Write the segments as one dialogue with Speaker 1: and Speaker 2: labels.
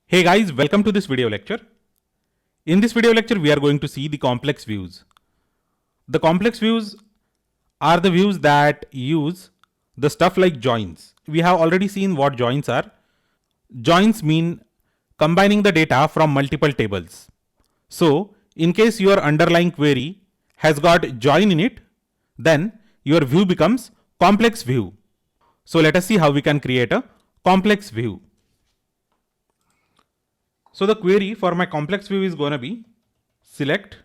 Speaker 1: Hey guys, welcome to this video lecture. In this video lecture, we are going to see the complex views. The complex views are the views that use the stuff like joins. We have already seen what joins are. Joins mean combining the data from multiple tables. So, in case your underlying query has got join in it, then your view becomes complex view. So, let us see how we can create a complex view. So the query for my complex view is going to be select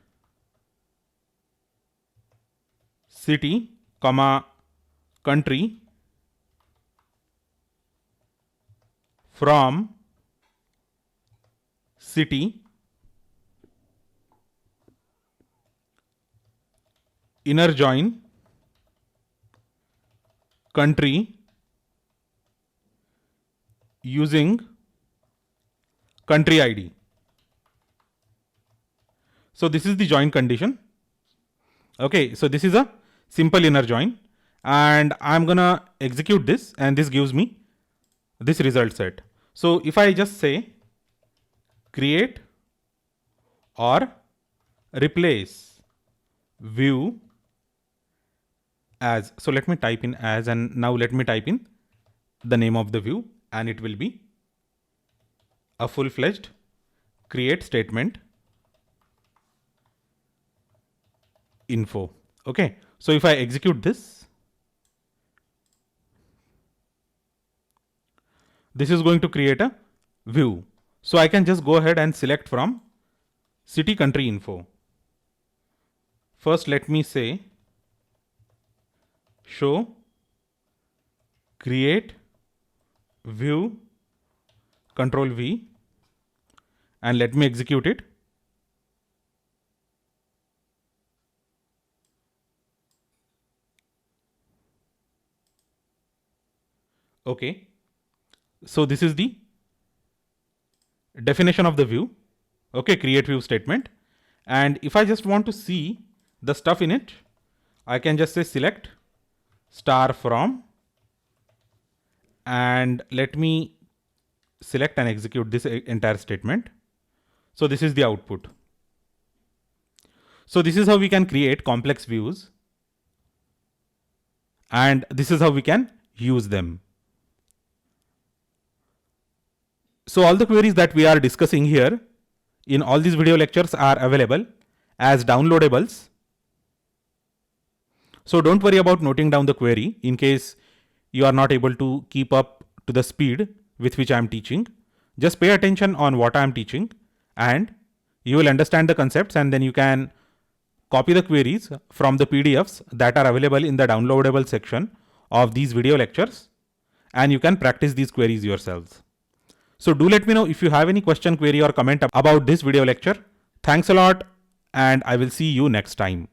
Speaker 1: city, country from city, inner join country using country ID. So this is the join condition. Okay, so this is a simple inner join and I'm gonna execute this and this gives me this result set. So if I just say create or replace view as, so let me type in as, and now let me type in the name of the view and it will be a full-fledged create statement info. Okay, so if I execute this, this is going to create a view. So I can just go ahead and select from city country info. First, let me say show create view control V and let me execute it. Okay, so this is the definition of the view. Okay, create view statement. And if I just want to see the stuff in it, I can just say select star from and let me select and execute this entire statement. So this is the output. So this is how we can create complex views and this is how we can use them. So all the queries that we are discussing here in all these video lectures are available as downloadables. So don't worry about noting down the query in case you are not able to keep up to the speed with which I am teaching. Just pay attention on what I am teaching and you will understand the concepts, and then you can copy the queries from the PDFs that are available in the downloadable section of these video lectures and you can practice these queries yourselves. So do let me know if you have any question, query or comment about this video lecture. Thanks a lot and I will see you next time.